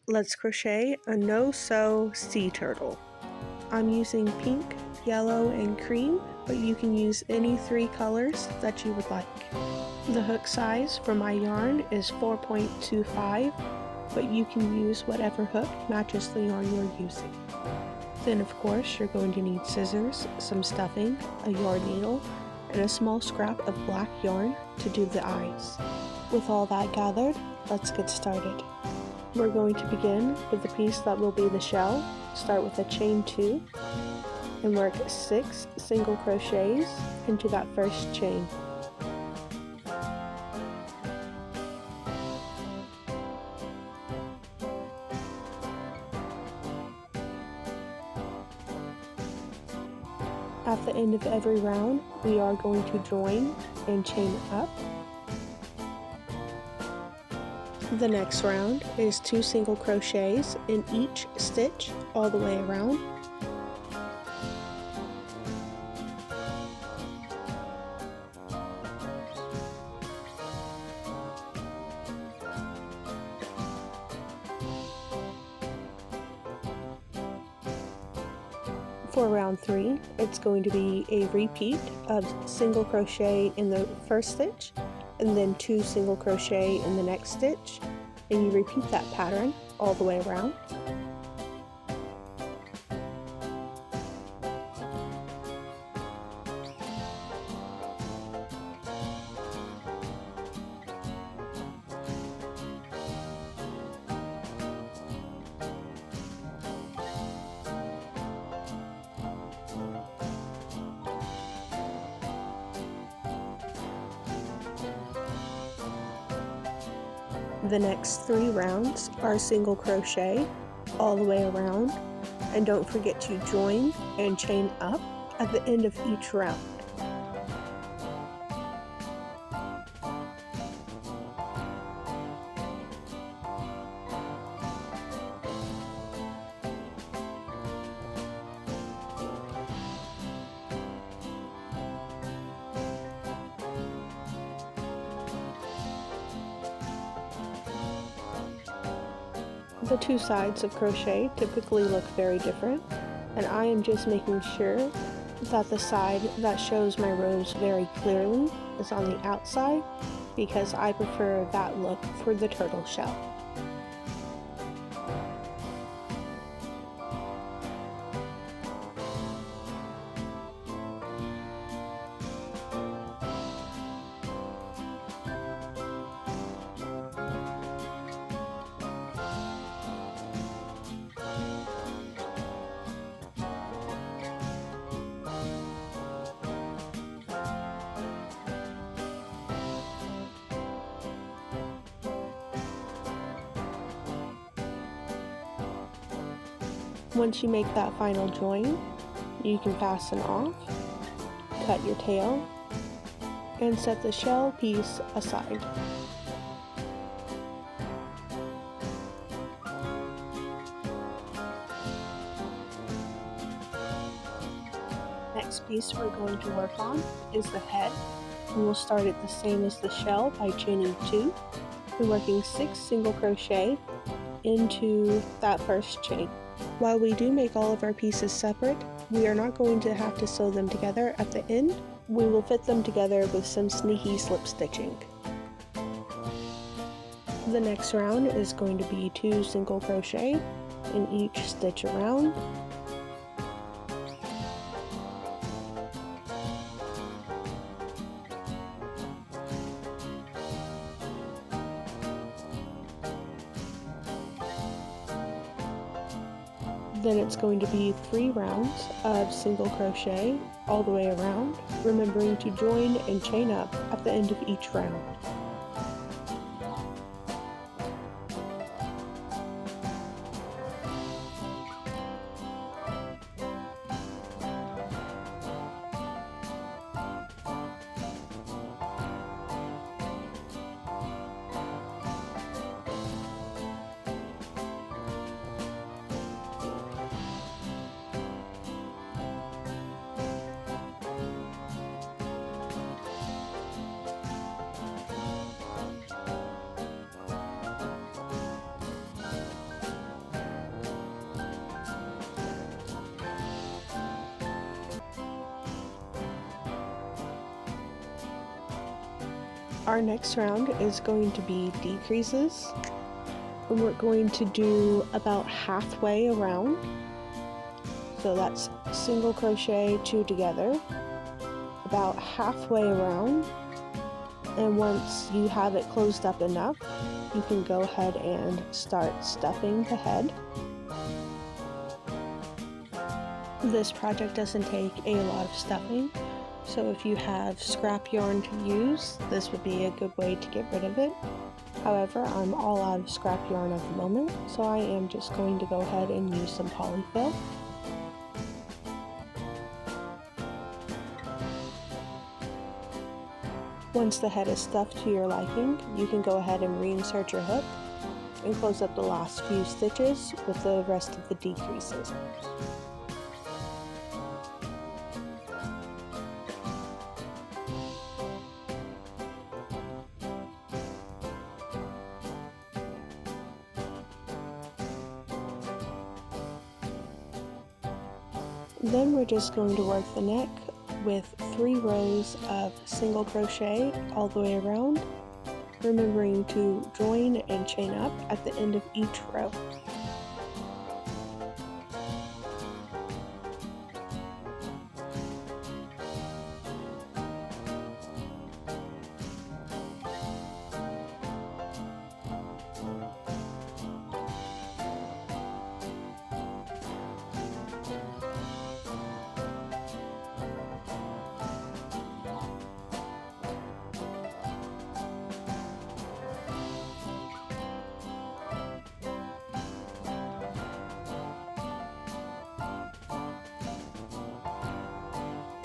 Let's crochet a no-sew sea turtle. I'm using pink, yellow, and cream, but you can use any 3 colors that you would like. The hook size for my yarn is 4.25, but you can use whatever hook matches the yarn you're using. Then of course you're going to need scissors, some stuffing, a yarn needle, and a small scrap of black yarn to do the eyes. With all that gathered, let's get started. We're going to begin with the piece that will be the shell. Start with a chain 2 and work 6 single crochets into that first chain. At the end of every round, we are going to join and chain up. The next round is 2 single crochets in each stitch all the way around. For round 3, it's going to be a repeat of single crochet in the first stitch and then 2 single crochet in the next stitch, and you repeat that pattern all the way around. The next 3 rounds are single crochet all the way around, and don't forget to join and chain up at the end of each round. The 2 sides of crochet typically look very different, and I am just making sure that the side that shows my rose very clearly is on the outside because I prefer that look for the turtle shell. Once you make that final join, you can fasten off, cut your tail, and set the shell piece aside. Next piece we're going to work on is the head. We will start it the same as the shell by chaining 2 and working 6 single crochet into that first chain. While we do make all of our pieces separate, we are not going to have to sew them together at the end. We will fit them together with some sneaky slip stitching. The next round is going to be 2 single crochet in each stitch around. Then it's going to be 3 rounds of single crochet all the way around, remembering to join and chain up at the end of each round. Our next round is going to be decreases, and we're going to do about halfway around. So that's single crochet, 2 together, about halfway around, and once you have it closed up enough, you can go ahead and start stuffing the head. This project doesn't take a lot of stuffing, so if you have scrap yarn to use, this would be a good way to get rid of it. However, I'm all out of scrap yarn at the moment, so I am just going to go ahead and use some polyfill. Once the head is stuffed to your liking, you can go ahead and reinsert your hook and close up the last few stitches with the rest of the decreases. Then we're just going to work the neck with 3 rows of single crochet all the way around, remembering to join and chain up at the end of each row.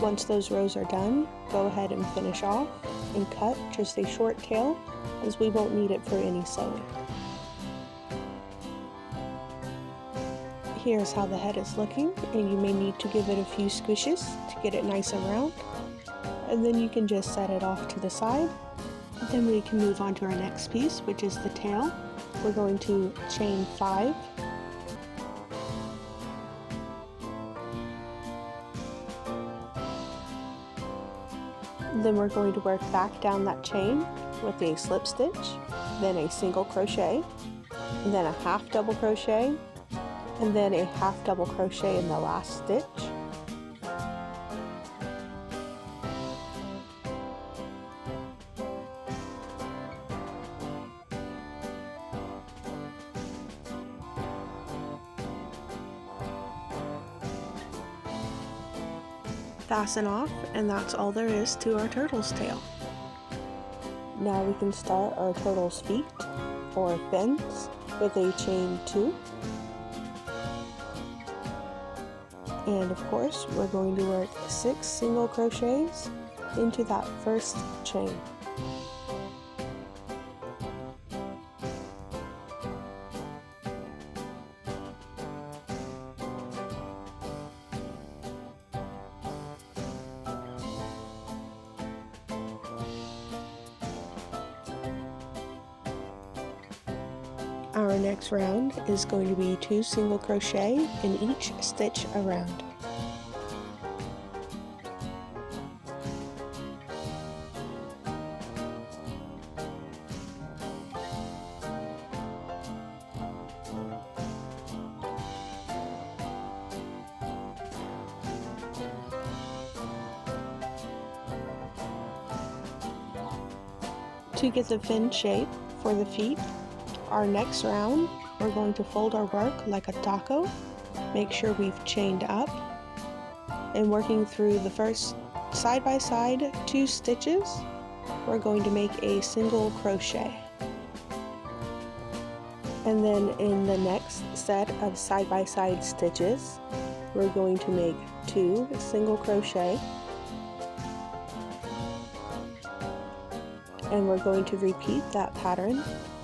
Once those rows are done, go ahead and finish off and cut just a short tail, as we won't need it for any sewing. Here's how the head is looking, and you may need to give it a few squishes to get it nice and round, and then you can just set it off to the side. Then we can move on to our next piece, which is the tail. We're going to chain 5. Then we're going to work back down that chain with a slip stitch, then a single crochet, and then a half double crochet, and then a half double crochet in the last stitch. Fasten off, and that's all there is to our turtle's tail. Now we can start our turtle's feet or fins with a chain 2. And of course, we're going to work 6 single crochets into that first chain. Our next round is going to be 2 single crochet in each stitch around. To get the fin shape for the feet, our next round, we're going to fold our work like a taco, make sure we've chained up, and working through the first side by side 2 stitches, we're going to make a single crochet. And then in the next set of side by side stitches, we're going to make 2 single crochet, and we're going to repeat that pattern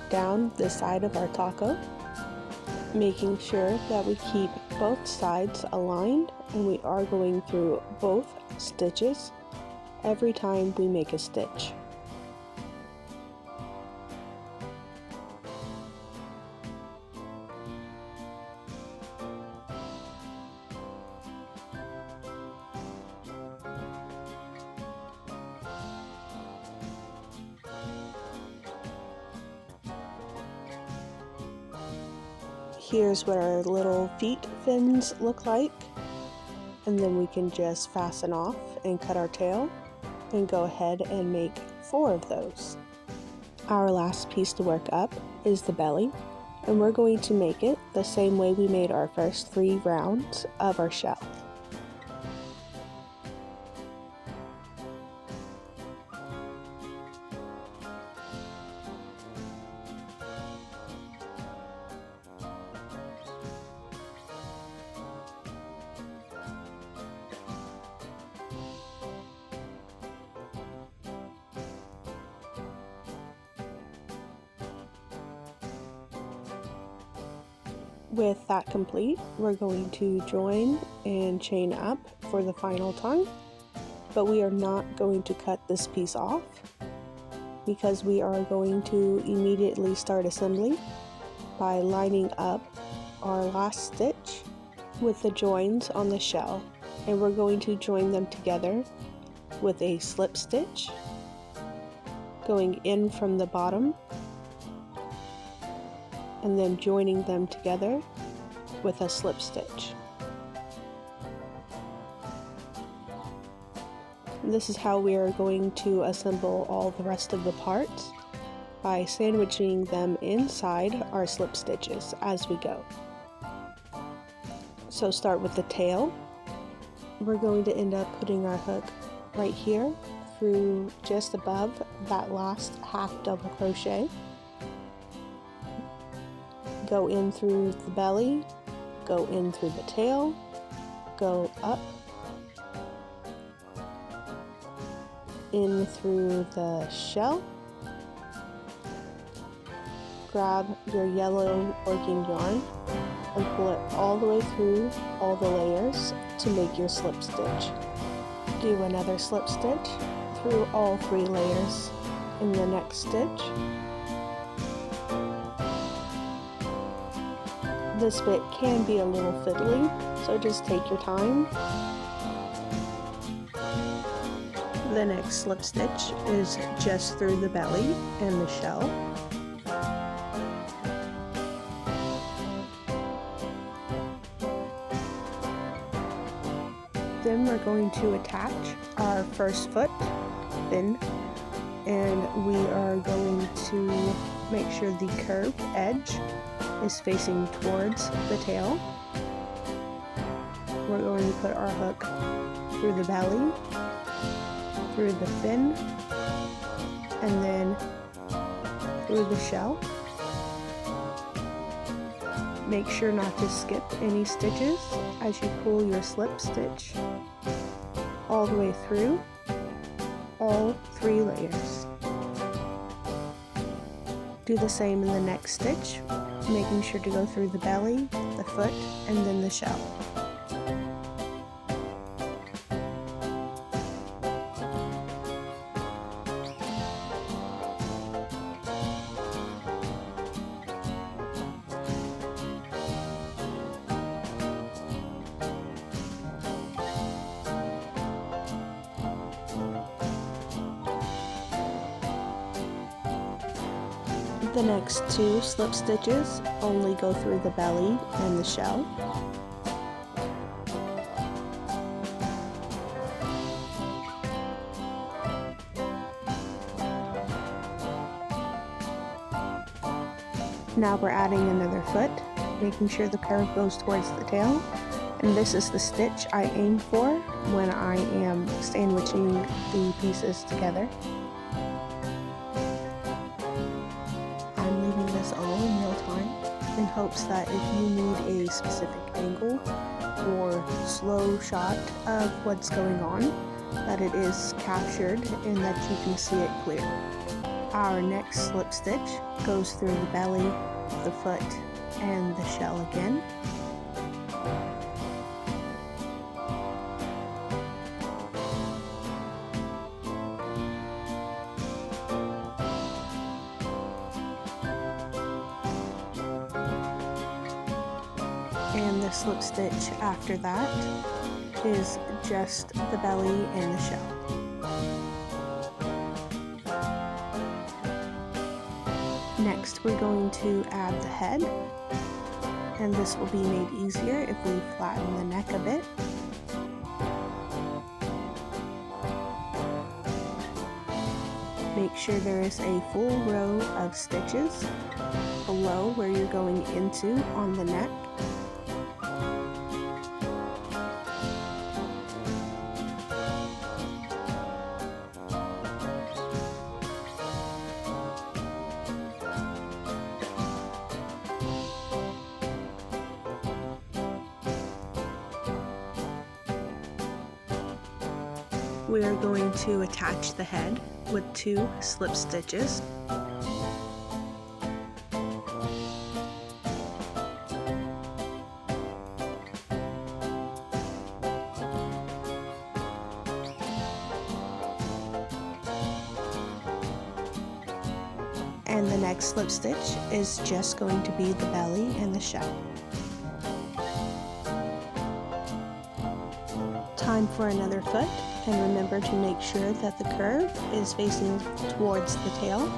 down the side of our taco, making sure that we keep both sides aligned, and we are going through both stitches every time we make a stitch. Here's what our little feet fins look like, and then we can just fasten off and cut our tail and go ahead and make 4 of those. Our last piece to work up is the belly, and we're going to make it the same way we made our first 3 rounds of our shell. With that complete, we're going to join and chain up for the final tongue, but we are not going to cut this piece off because we are going to immediately start assembly by lining up our last stitch with the joins on the shell, and we're going to join them together with a slip stitch going in from the bottom and then joining them together with a slip stitch. This is how we are going to assemble all the rest of the parts, by sandwiching them inside our slip stitches as we go. So start with the tail. We're going to end up putting our hook right here through just above that last half double crochet. Go in through the belly, go in through the tail, go up, in through the shell, grab your yellow working yarn and pull it all the way through all the layers to make your slip stitch. Do another slip stitch through all 3 layers in the next stitch. This bit can be a little fiddly, so just take your time. The next slip stitch is just through the belly and the shell. Then we're going to attach our first foot fin, and we are going to make sure the curved edge is facing towards the tail. We're going to put our hook through the belly, through the fin, and then through the shell. Make sure not to skip any stitches as you pull your slip stitch all the way through all 3 layers. Do the same in the next stitch, making sure to go through the belly, the foot, and then the shell. The next 2 slip stitches only go through the belly and the shell. Now we're adding another foot, making sure the curve goes towards the tail, and this is the stitch I aim for when I am sandwiching the pieces together. All in real time in hopes that if you need a specific angle or slow shot of what's going on, that it is captured and that you can see it clear. Our next slip stitch goes through the belly, the foot, and the shell again. And the slip stitch after that is just the belly and the shell. Next, we're going to add the head. and this will be made easier if we flatten the neck a bit. Make sure there is a full row of stitches below where you're going into on the neck. We are going to attach the head with 2 slip stitches. And the next slip stitch is just going to be the belly and the shell. Time for another foot, and remember to make sure that the curve is facing towards the tail.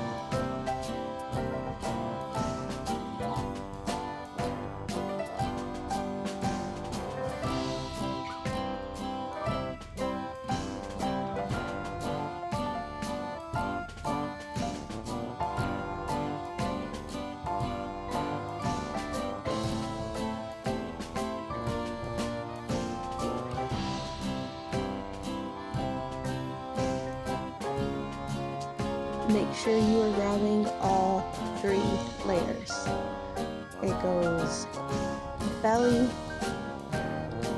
Make sure you are grabbing all 3 layers. It goes belly,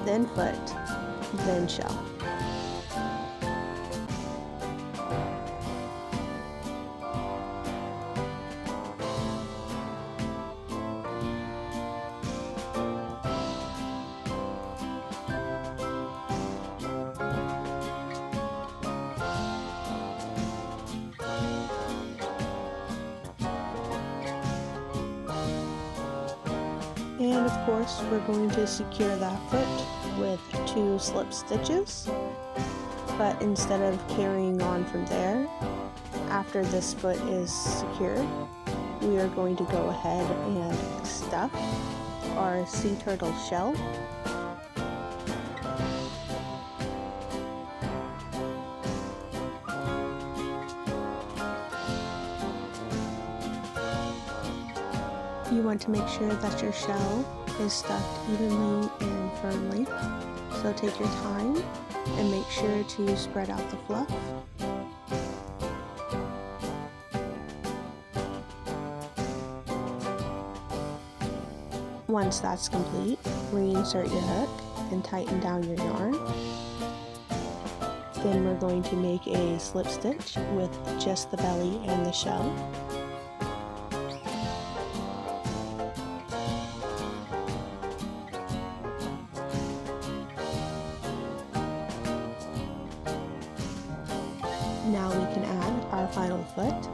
then foot, then shell. And of course, we're going to secure that foot with 2 slip stitches, but instead of carrying on from there, after this foot is secured, we are going to go ahead and stuff our sea turtle shell. You want to make sure that your shell is stuffed evenly and firmly, so take your time and make sure to spread out the fluff. Once that's complete, reinsert your hook and tighten down your yarn. Then we're going to make a slip stitch with just the belly and the shell. Now we can add our final foot.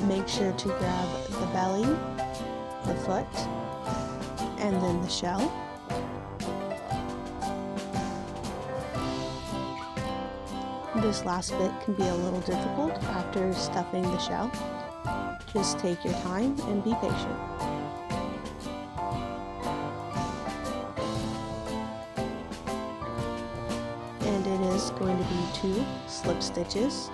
Make sure to grab the belly, the foot, and then the shell. This last bit can be a little difficult after stuffing the shell. Just take your time and be patient. And it is going to be 2 slip stitches.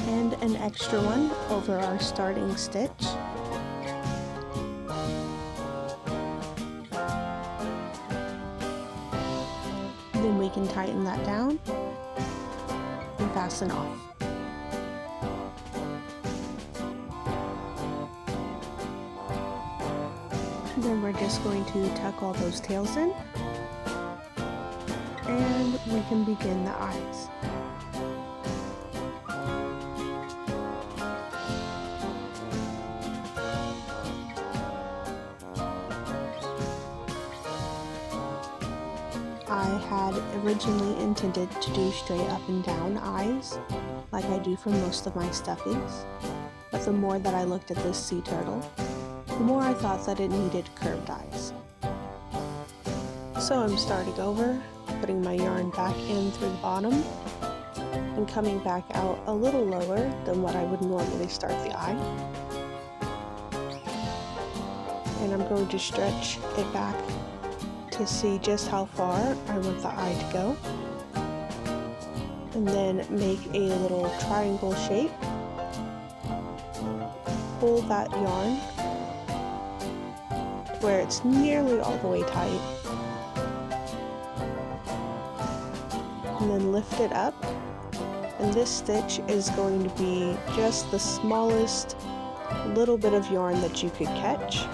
And an extra one over our starting stitch. Then we can tighten that down and fasten off. Then we're just going to tuck all those tails in, and we can begin the eyes. had originally intended to do straight up and down eyes, like I do for most of my stuffies, but the more that I looked at this sea turtle, the more I thought that it needed curved eyes. So I'm starting over, putting my yarn back in through the bottom, and coming back out a little lower than what I would normally start the eye. And I'm going to stretch it back to see just how far I want the eye to go. And then make a little triangle shape. Pull that yarn where it's nearly all the way tight. And then lift it up. And this stitch is going to be just the smallest little bit of yarn that you could catch,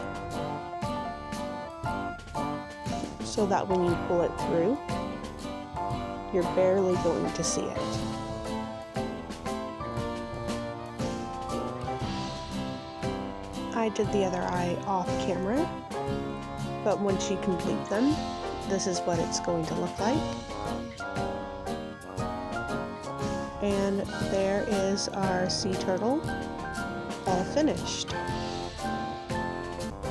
so that when you pull it through, you're barely going to see it. I did the other eye off camera, but once you complete them, this is what it's going to look like. And there is our sea turtle, all finished.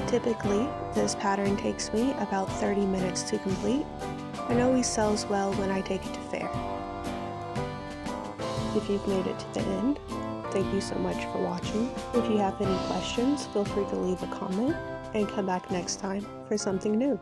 Typically, this pattern takes me about 30 minutes to complete, and always sells well when I take it to fair. If you've made it to the end, thank you so much for watching. If you have any questions, feel free to leave a comment, and come back next time for something new.